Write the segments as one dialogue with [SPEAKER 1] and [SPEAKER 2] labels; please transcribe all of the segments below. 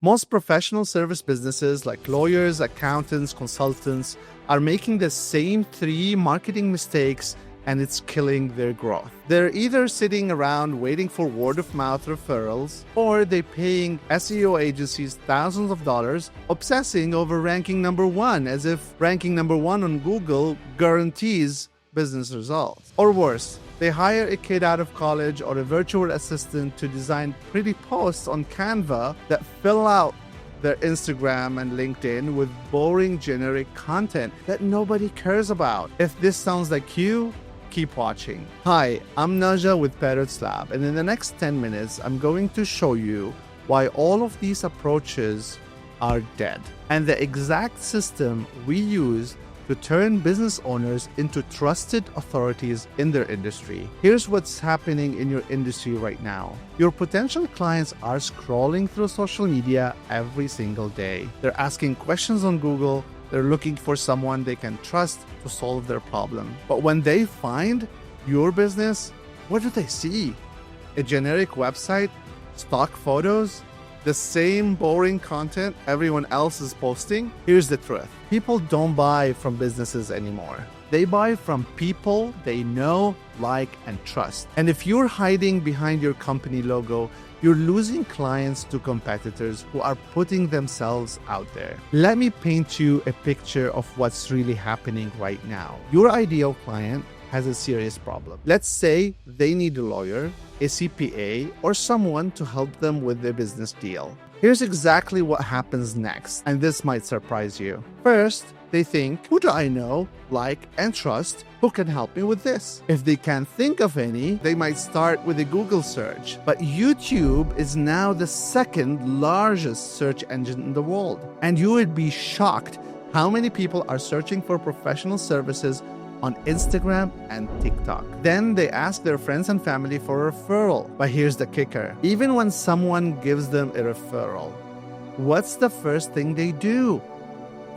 [SPEAKER 1] Most professional service businesses like lawyers, accountants, consultants are making the same 3 marketing mistakes, and it's killing their growth. They're either sitting around waiting for word-of-mouth referrals, or they're paying SEO agencies thousands of dollars, obsessing over ranking number 1 as if ranking number 1 on Google guarantees business results. Or worse, they hire a kid out of college or a virtual assistant to design pretty posts on Canva that fill out their Instagram and LinkedIn with boring generic content that nobody cares about. If this sounds like you, keep watching. Hi, I'm Naja with Parrots Lab, and in the next 10 minutes, I'm going to show you why all of these approaches are dead and the exact system we use to turn business owners into trusted authorities in their industry. Here's what's happening in your industry right now. Your potential clients are scrolling through social media every single day. They're asking questions on Google. They're looking for someone they can trust to solve their problem. But when they find your business, what do they see? A generic website, stock photos, the same boring content everyone else is posting? Here's the truth. People don't buy from businesses anymore. They buy from people they know, like, and trust. And if you're hiding behind your company logo, you're losing clients to competitors who are putting themselves out there. Let me paint you a picture of what's really happening right now. Your ideal client has a serious problem. Let's say they need a lawyer, a CPA, or someone to help them with their business deal. Here's exactly what happens next, and this might surprise you. First, they think, who do I know, like, and trust who can help me with this? If they can't think of any, they might start with a Google search. But YouTube is now the second largest search engine in the world. And you would be shocked how many people are searching for professional services on Instagram and TikTok. Then they ask their friends and family for a referral. But here's the kicker. Even when someone gives them a referral, what's the first thing they do?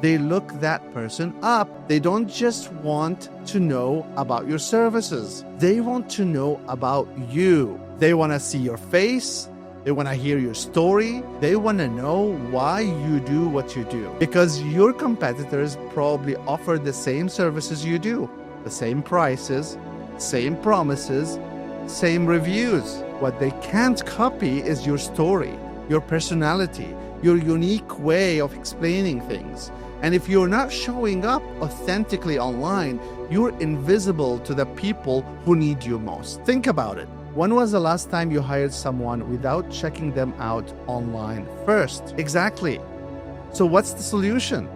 [SPEAKER 1] They look that person up. They don't just want to know about your services. They want to know about you. They want to see your face. They want to hear your story. They want to know why you do what you do. Because your competitors probably offer the same services you do, the same prices, same promises, same reviews. What they can't copy is your story, your personality, your unique way of explaining things. And if you're not showing up authentically online, you're invisible to the people who need you most. Think about it. When was the last time you hired someone without checking them out online first? Exactly. So what's the solution?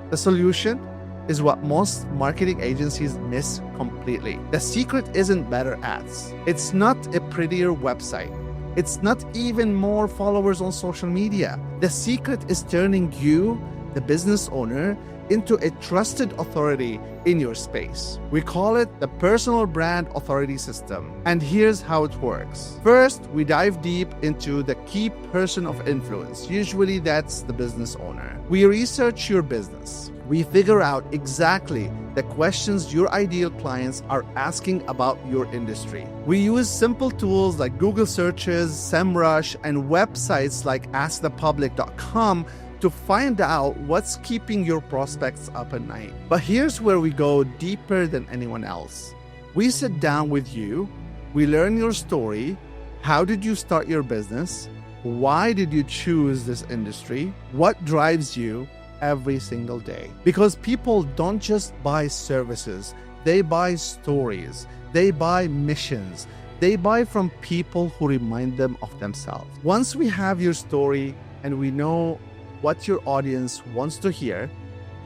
[SPEAKER 1] The solution is what most marketing agencies miss completely. The secret isn't better ads. It's not a prettier website. It's not even more followers on social media. The secret is turning you, the business owner, into a trusted authority in your space. We call it the personal brand authority system. And here's how it works. First, we dive deep into the key person of influence. Usually that's the business owner. We research your business. We figure out exactly the questions your ideal clients are asking about your industry. We use simple tools like Google searches, SEMrush, and websites like askthepublic.com to find out what's keeping your prospects up at night. But here's where we go deeper than anyone else. We sit down with you, we learn your story. How did you start your business? Why did you choose this industry? What drives you every single day? Because people don't just buy services, they buy stories, they buy missions, they buy from people who remind them of themselves. Once we have your story and we know what your audience wants to hear,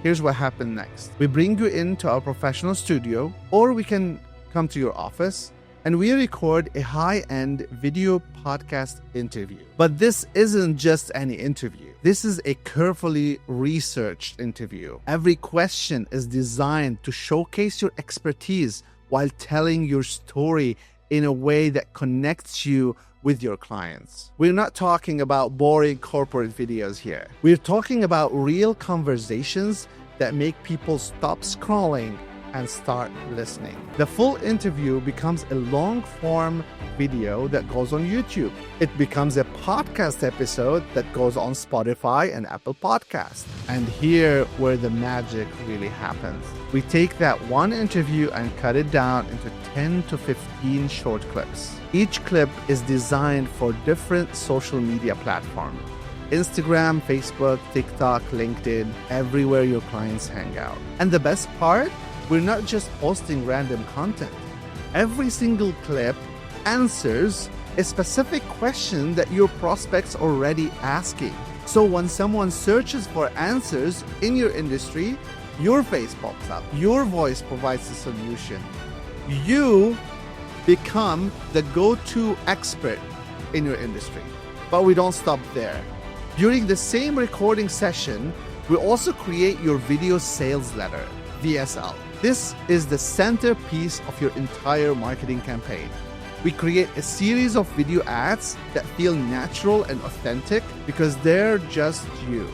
[SPEAKER 1] here's what happens next. We bring you into our professional studio, or we can come to your office, and we record a high-end video podcast interview. But this isn't just any interview. This is a carefully researched interview. Every question is designed to showcase your expertise while telling your story in a way that connects you with your clients. We're not talking about boring corporate videos here. We're talking about real conversations that make people stop scrolling and start listening. The full interview becomes a long-form video that goes on YouTube. It becomes a podcast episode that goes on Spotify and Apple Podcasts. And here where the magic really happens. We take that one interview and cut it down into 10 to 15 short clips. Each clip is designed for different social media platforms. Instagram, Facebook, TikTok, LinkedIn, everywhere your clients hang out. And the best part, we're not just posting random content. Every single clip answers a specific question that your prospect's already asking. So when someone searches for answers in your industry, your face pops up. Your voice provides the solution. You become the go-to expert in your industry. But we don't stop there. During the same recording session, we also create your video sales letter, VSL. This is the centerpiece of your entire marketing campaign. We create a series of video ads that feel natural and authentic because they're just you,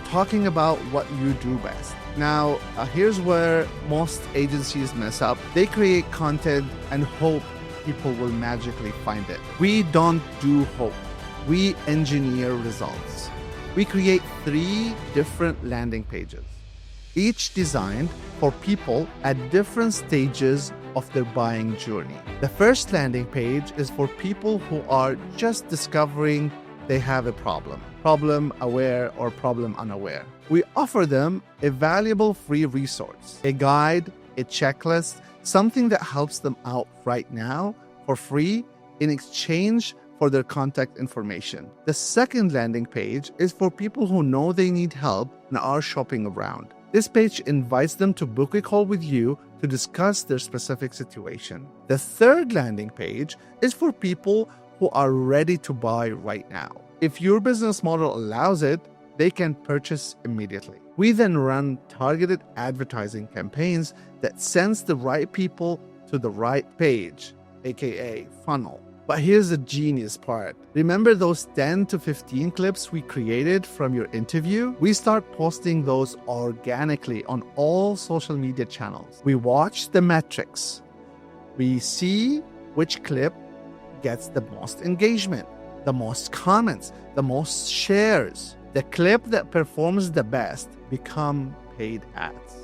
[SPEAKER 1] talking about what you do best. Now, here's where most agencies mess up. They create content and hope people will magically find it. We don't do hope. We engineer results. We create 3 different landing pages, each designed for people at different stages of their buying journey. The first landing page is for people who are just discovering they have a problem aware or problem unaware. We offer them a valuable free resource, a guide, a checklist, something that helps them out right now for free in exchange for their contact information. The second landing page is for people who know they need help and are shopping around. This page invites them to book a call with you to discuss their specific situation. The third landing page is for people who are ready to buy right now. If your business model allows it, they can purchase immediately. We then run targeted advertising campaigns that sends the right people to the right page, aka funnel. But here's the genius part. Remember those 10 to 15 clips we created from your interview? We start posting those organically on all social media channels. We watch the metrics. We see which clip gets the most engagement, the most comments, the most shares. The clip that performs the best become paid ads.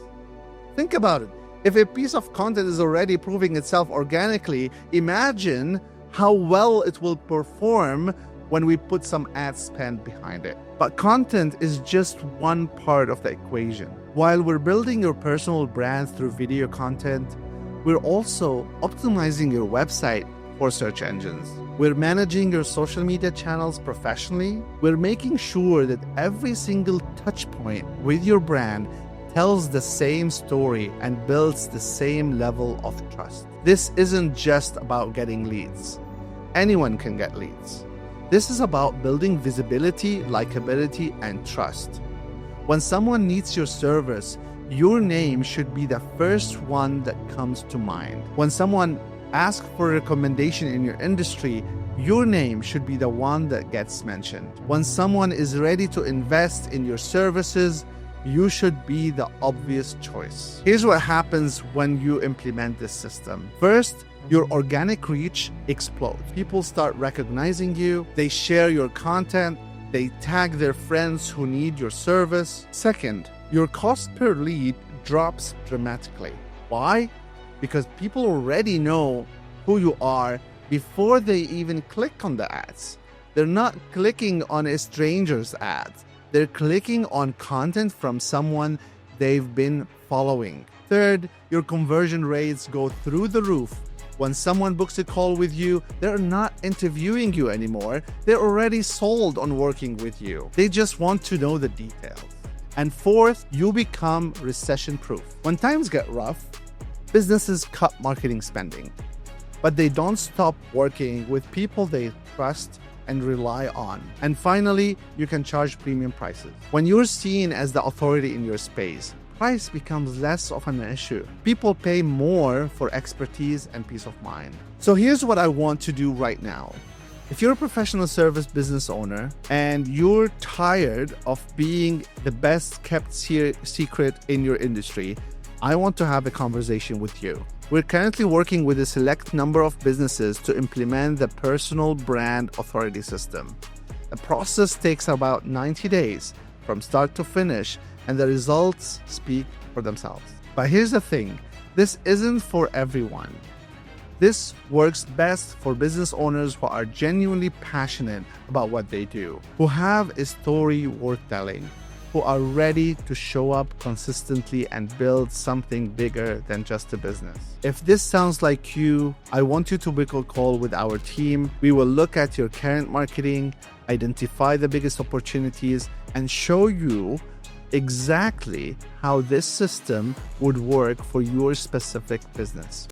[SPEAKER 1] Think about it. If a piece of content is already proving itself organically, imagine how well it will perform when we put some ad spend behind it. But content is just one part of the equation. While we're building your personal brand through video content, we're also optimizing your website for search engines. We're managing your social media channels professionally. We're making sure that every single touch point with your brand tells the same story and builds the same level of trust. This isn't just about getting leads. Anyone can get leads. This is about building visibility, likability, and trust. When someone needs your service, your name should be the first one that comes to mind. When someone asks for a recommendation in your industry, your name should be the one that gets mentioned. When someone is ready to invest in your services, you should be the obvious choice. Here's what happens when you implement this system. First, your organic reach explodes. People start recognizing you, they share your content, they tag their friends who need your service. Second, your cost per lead drops dramatically. Why? Because people already know who you are before they even click on the ads. They're not clicking on a stranger's ads. They're clicking on content from someone they've been following. Third, your conversion rates go through the roof. When someone books a call with you, they're not interviewing you anymore. They're already sold on working with you. They just want to know the details. And fourth, you become recession-proof. When times get rough, businesses cut marketing spending, but they don't stop working with people they trust and rely on. And finally, you can charge premium prices. When you're seen as the authority in your space, price becomes less of an issue. People pay more for expertise and peace of mind. So here's what I want to do right now. If you're a professional service business owner and you're tired of being the best kept secret in your industry, I want to have a conversation with you. We're currently working with a select number of businesses to implement the Personal Brand Authority System. The process takes about 90 days from start to finish, and the results speak for themselves. But here's the thing, this isn't for everyone. This works best for business owners who are genuinely passionate about what they do, who have a story worth telling, who are ready to show up consistently and build something bigger than just a business. If this sounds like you, I want you to book a call with our team. We will look at your current marketing, identify the biggest opportunities, and show you exactly how this system would work for your specific business.